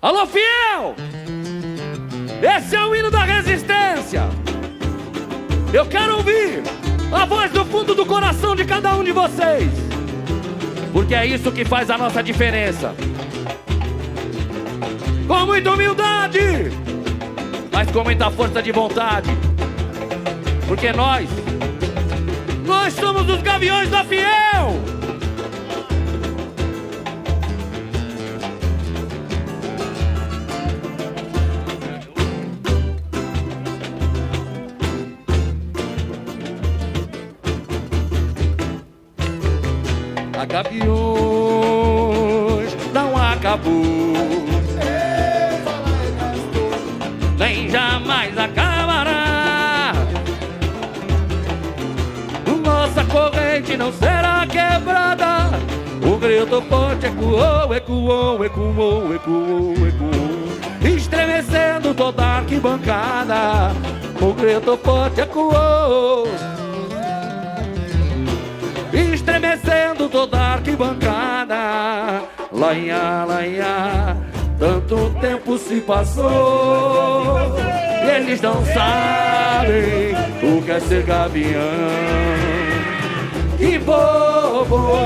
Alô, fiel! Esse é o hino da resistência. Eu quero ouvir a voz do fundo do coração de cada um de vocês, porque é isso que faz a nossa diferença. Com muita humildade, mas com muita força de vontade, porque nós somos os Gaviões da Fiel. A Gaviões não acabou, nem jamais acabará. Nossa corrente não será quebrada. O grito forte ecoou, ecoou, ecoou, ecoou, ecoou, estremecendo toda a arquibancada. O grito forte ecoou, estremecendo toda a arquibancada. Laia, laia, tanto tempo se passou, e eles não sabem o que é ser gavião. Que bobo,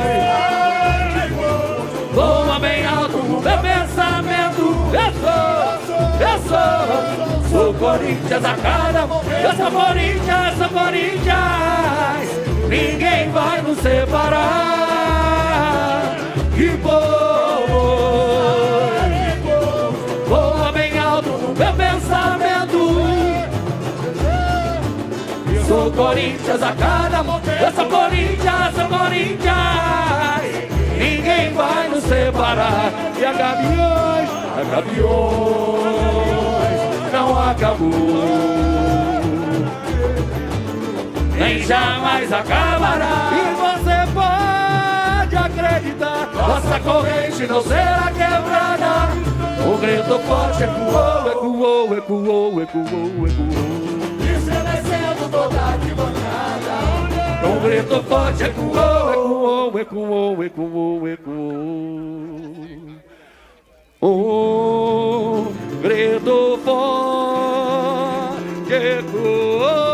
voa bem alto o meu pensamento. Eu sou Corinthians a cada momento. Eu sou Corinthians, sou Corinthians. Ninguém vai nos separar. Que bobo, voa bem alto o meu pensamento. Sou Corinthians a cada momento. Eu sou Corinthians, sou Corinthians. Ninguém vai nos separar. E a Gaviões não acabou, nem jamais acabará. E você pode acreditar, nossa corrente não será quebrada. O grito forte ecoou, ecoou, ecoou, ecoou, ecoou, estremecendo toda a arquibancada. O grito forte ecoou, ecoou, ecoou, ecoou, ecoou. O grito forte ecoou.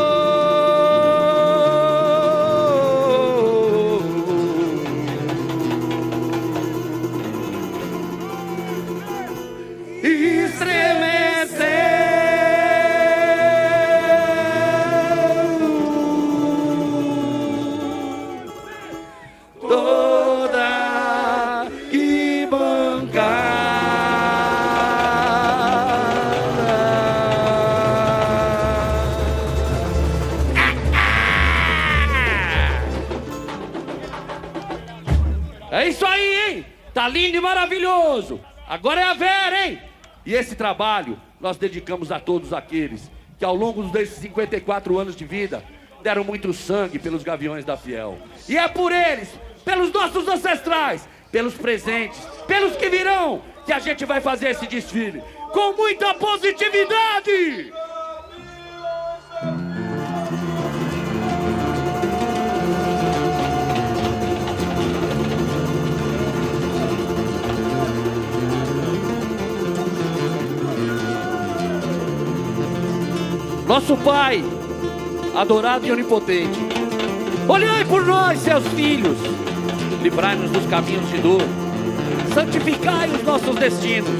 É isso aí, hein? Tá lindo e maravilhoso. Agora é a Vera, hein? E esse trabalho nós dedicamos a todos aqueles que ao longo desses 54 anos de vida deram muito sangue pelos Gaviões da Fiel. E é por eles, pelos nossos ancestrais, pelos presentes, pelos que virão, que a gente vai fazer esse desfile com muita positividade. Nosso Pai, adorado e onipotente, olhai por nós, seus filhos, livrai-nos dos caminhos de dor, santificai os nossos destinos,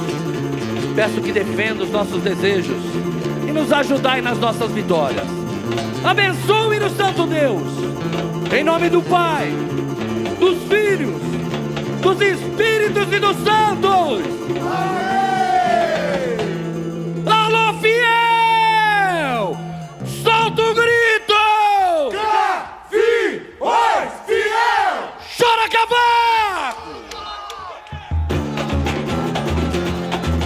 peço que defenda os nossos desejos e nos ajudai nas nossas vitórias. Abençoe-nos, Santo Deus, em nome do Pai, dos Filhos, dos Espíritos e dos Santos. Alô, fiel! Solta o grito! Gaviões Fiel! Chora, cavaco!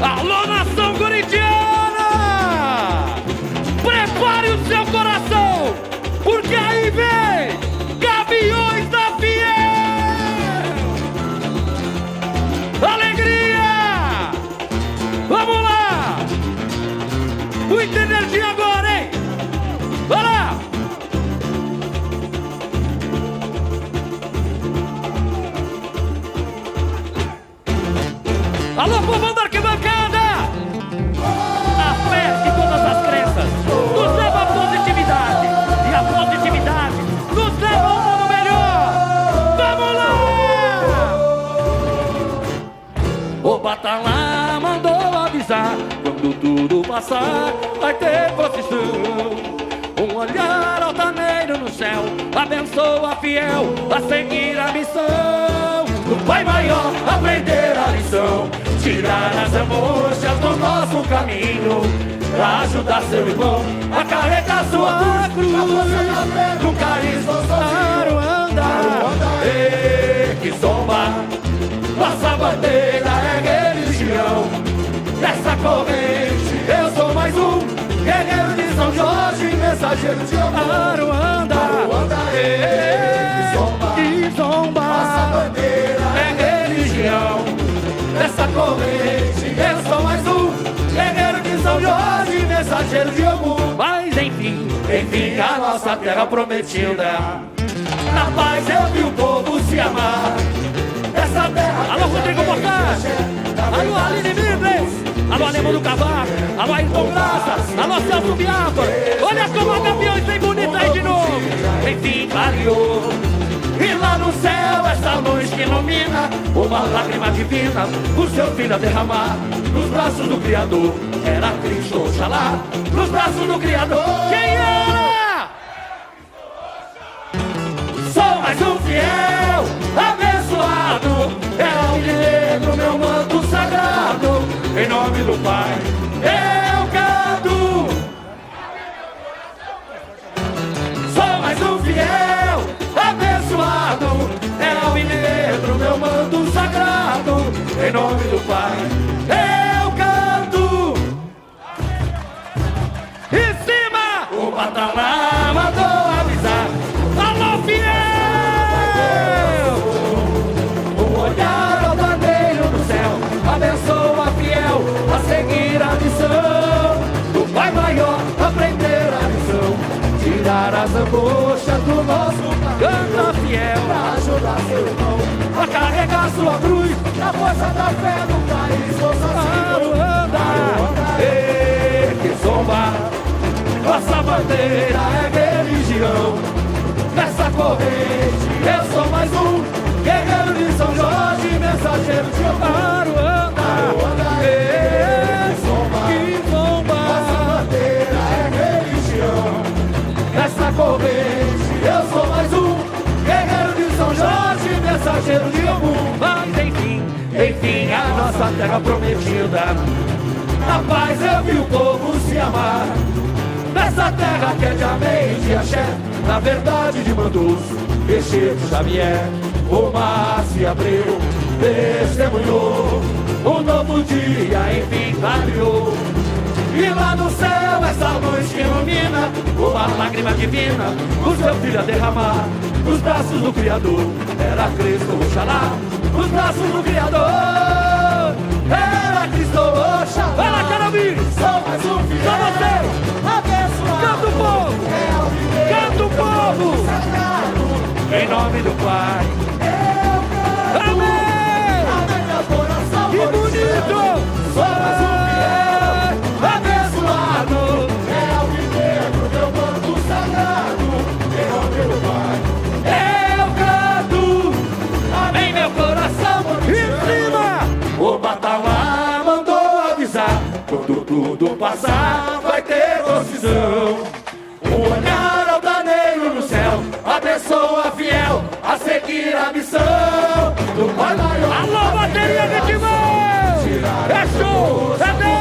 Alô, nação corintiana! Prepare o seu coração, porque aí vem Gaviões da Fiel! Alegria! Vamos lá! Muita energia agora, hein? Vai lá! Alô, povo da arquibancada! Batalá mandou avisar, quando tudo passar, vai ter procissão. Um olhar altaneiro no céu abençoa fiel a seguir a missão. Do Pai Maior aprender a lição, tirar as angústias do nosso caminho, pra ajudar seu irmão a carregar sua cruz. Nunca estou sozinho, anda, que zomba. Nossa bandeira é religião. Nessa corrente eu sou mais um guerreiro de São Jorge, mensageiro de amor. Anda, que zomba. Nossa bandeira é religião. Nessa corrente eu sou mais um guerreiro de São Jorge, mensageiro de amor. Mas enfim, a nossa terra prometida, na paz eu vi o povo se amar. Essa terra. Alô, Rodrigo Bocar. Alô, Aline Mibles. Alô, Alemão do Cavaco. Alô, Ayrton Graça. Alô, Celso Biapa. Olha como a Gaviões vem bonita aí de novo. Enfim, clareou. E lá no céu, essa luz que ilumina, uma lágrima divina, o seu filho a derramar. Nos braços do Criador, era Cristo, Oxalá. Nos braços do Criador, quem era? Sou mais um fiel, abençoado, é o negro, meu manto sagrado. Em nome do Pai, eu canto. Sou mais um fiel, abençoado, é o negro, meu manto sagrado. Em nome do Pai, eu canto. Em cima, o Batalá mandou avisar. Alô, fiel! Um olhar altaneiro no céu abençoa fiel a seguir a missão. Do Pai Maior aprender a lição, tirar as angústias do nosso canta fiel, pra ajudar seu irmão a carregar sua cruz. Na força da fé no país, sou sozinho. Anda, que zomba. Nossa bandeira é religião. Nessa corrente eu sou mais um guerreiro de São Jorge, mensageiro de amor. Anda, que zomba. Nossa bandeira é religião. Nessa corrente eu sou mais um guerreiro de São Jorge, mensageiro de amor. Mas enfim, a nossa terra prometida, na paz eu vi o povo se amar. Nessa terra que é de amém e de axé, na verdade de Mandus, Chico Xavier, o mar se abriu, testemunhou, um novo dia enfim clareou. E lá no céu essa luz que ilumina, uma lágrima divina, o seu filho a derramar. Nos braços do Criador, era Cristo Oxalá. Nos braços do Criador, era Cristo Oxalá. Vai lá, Carabim! Sou mais um fiel, só você! Abençoado! Canta o povo! Canta o povo! Sagrado, em nome do Pai, eu canto. Amém! Amém, meu coração! Que bonito! Sou mais um fiel, abençoado, é o negro, meu manto sagrado, em nome do Pai, eu canto. Amém, meu coração! Em cima! O Batalá mandou avisar, quando tudo passar, vai ter procissão. Um olhar altaneiro no céu abençoa fiel a seguir a missão do Pai Maior. Alô, bateria de timão! É show! É bem!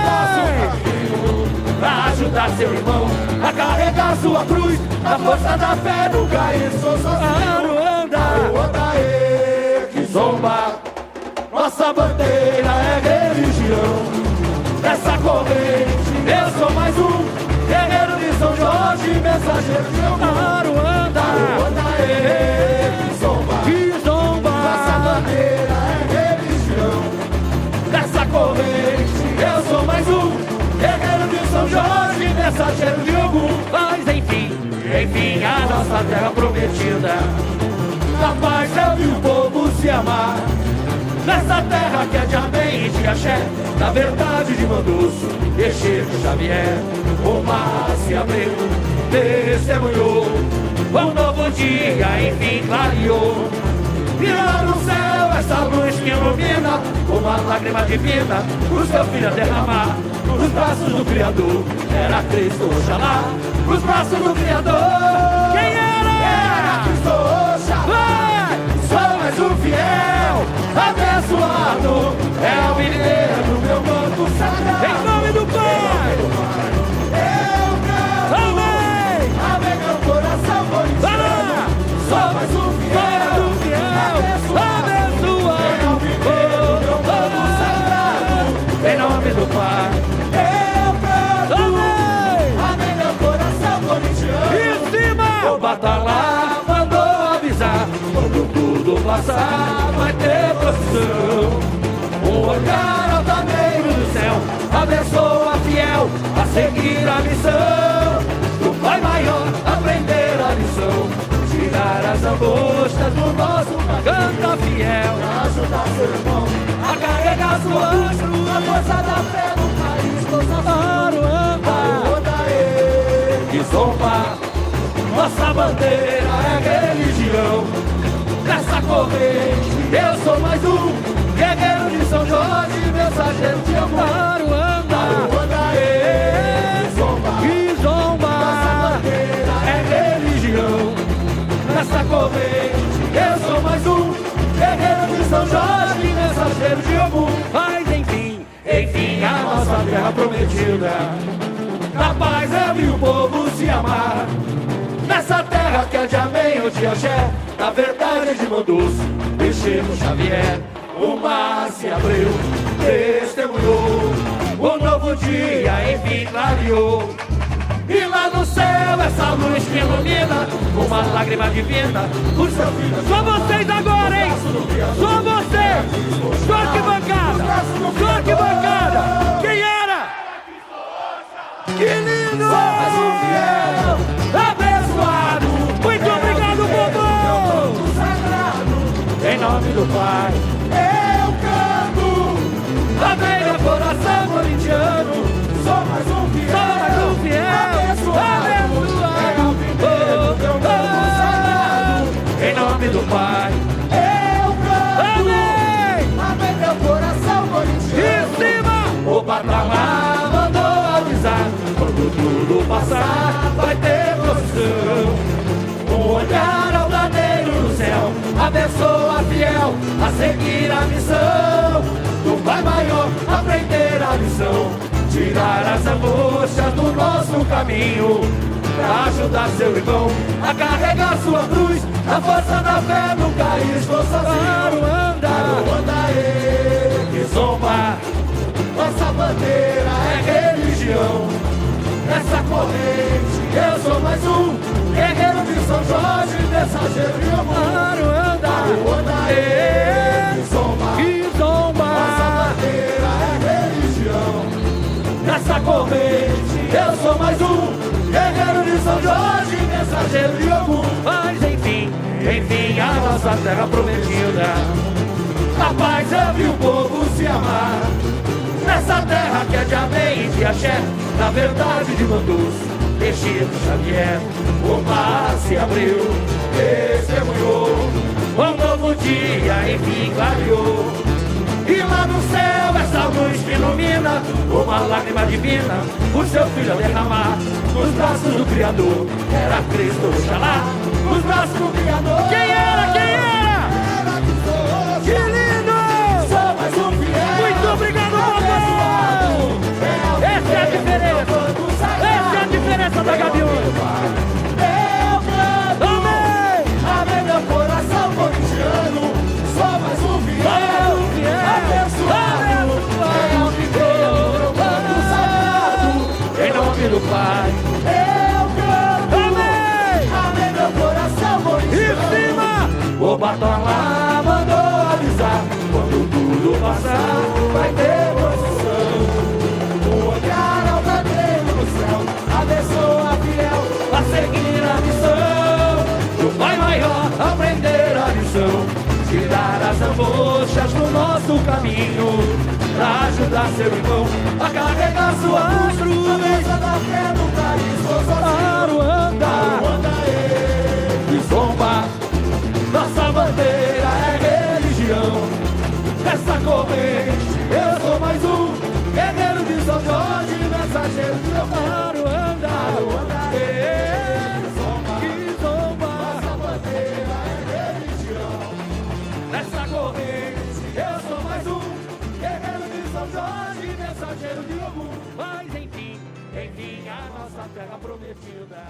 Pra ajudar seu irmão a carregar sua cruz, na força da fé nunca estou sozinho. Anda, que zomba. Nossa bandeira é religião. Nessa corrente eu sou mais um guerreiro de São Jorge, mensageiro de amor. Anda, que zomba. Nossa bandeira é religião. Nessa corrente eu sou mais um guerreiro de São Jorge, mensageiro de algum. Mas enfim, a nossa terra prometida, na paz eu vi o povo se amar. Nessa terra que é de amém e de axé, na verdade de Mandus, e Chico Xavier, o mar se abriu, testemunhou, um novo dia enfim clareou. E lá no céu essa luz que ilumina, uma lágrima divina, o seu filho a derramar. Nos braços do Criador, era Cristo, Oxalá. Nos braços do Criador. Quem era? Era Cristo, Oxalá. Sou mais um fiel, abençoado. É o mineiro do meu manto sagrado. Em nome do Pai. Eu canto. Amém. Amém, meu coração corintiano. Sou mais um fiel, abençoado. É o mineiro do meu manto sagrado. Em nome do Pai. Eu canto. Amém. Amém, meu coração corintiano. Em cima. O Batalá mandou avisar, quando tudo passar vai ter procissão. Um olhar altaneiro do céu abençoa fiel a seguir a missão do Pai Maior, aprender a lição, tirar as angostas do nosso pai. Canta fiel, Ajudar seu irmão a carregar sua cruz. a força da fé no país. Aruanda, que zomba, nossa bandeira é religião. Nessa corrente eu sou mais um guerreiro de São Jorge, mensageiro de amor. Aruanda, que zomba, é religião. Nessa corrente eu sou mais um guerreiro de São Jorge, mensageiro de amor. Mas enfim, a nossa terra prometida, na paz eu e o povo se amar. Nessa terra que é de amém ou de axé, na verdade de Manduço e Chico Xavier. O mar se abriu, testemunhou, o novo dia enfim clareou. E lá no céu essa luz que ilumina, uma lágrima divina, o seu filho. Só vocês agora, hein? Só vocês! Só arquibancada! Só arquibancada! Quem era? Que lindo! Sou mais um fiel, abençoado. Muito obrigado, povo! Em nome do Pai, Eu canto. amém, meu coração corintiano. Sou mais um fiel, Só mais um fiel, abençoado. Em nome do Pai, Eu canto. amém! Amém, meu coração Em corintiano. cima, o Batalá mandou avisar, quando tudo passar vai ter procissão. Um olhar altaneiro no céu abençoa fiel a seguir a missão do Pai Maior, aprender a lição, tirar as angústias do nosso caminho, pra ajudar seu irmão a carregar sua cruz. Na força da fé nunca estou sozinho. Aruanda, que zomba, nossa bandeira é religião. Nessa corrente eu sou mais um guerreiro de São Jorge, mensageiro de amor. Aruanda, Que zomba. que zomba, Nossa bandeira é religião. nessa corrente eu sou mais um guerreiro de São Jorge, mensageiro de amor. Mas enfim, a nossa terra prometida, a paz eu vi o povo se amar. Nessa terra que é de amém e de axé, na verdade de Manduço e Chico Xavier. O mar se abriu, testemunhou, um novo dia enfim clareou. E lá no céu essa luz que ilumina, uma lágrima divina, o seu filho a derramar. Nos braços do Criador, era Cristo, Oxalá. Nos braços do Criador. Quem era? Quem era? Que lindo! Sou mais um fiel, Muito obrigado, povo! Essa é a diferença! Essa é a diferença da Gaviões! Eu canto. Amém! Amém, meu coração corintiano. Sou mais um fiel, abençoado. É o mineiro do meu manto sagrado. Em nome do Pai, Eu canto. amém! Amém, meu coração Em corintiano. cima, o Batalá mandou avisar, quando tudo passar vai ter procissão. Um olhar altaneiro no céu, abençoa fiel. A seguir a missão do Pai Maior, aprender a lição, tirar as angústias do nosso caminho, pra ajudar seu irmão a carregar sua cruz. Cabeça da fé no país, vou sozinho. Aruanda, Aruanda, que zomba, nossa bandeira é corrente eu sou mais um guerreiro de São Jorge, mensageiro de meu Para o andar, que zomba. Nossa bandeira é religião. Nessa corrente, Eu sou mais um guerreiro de São Jorge, mensageiro de algum. mas enfim, a nossa terra prometida.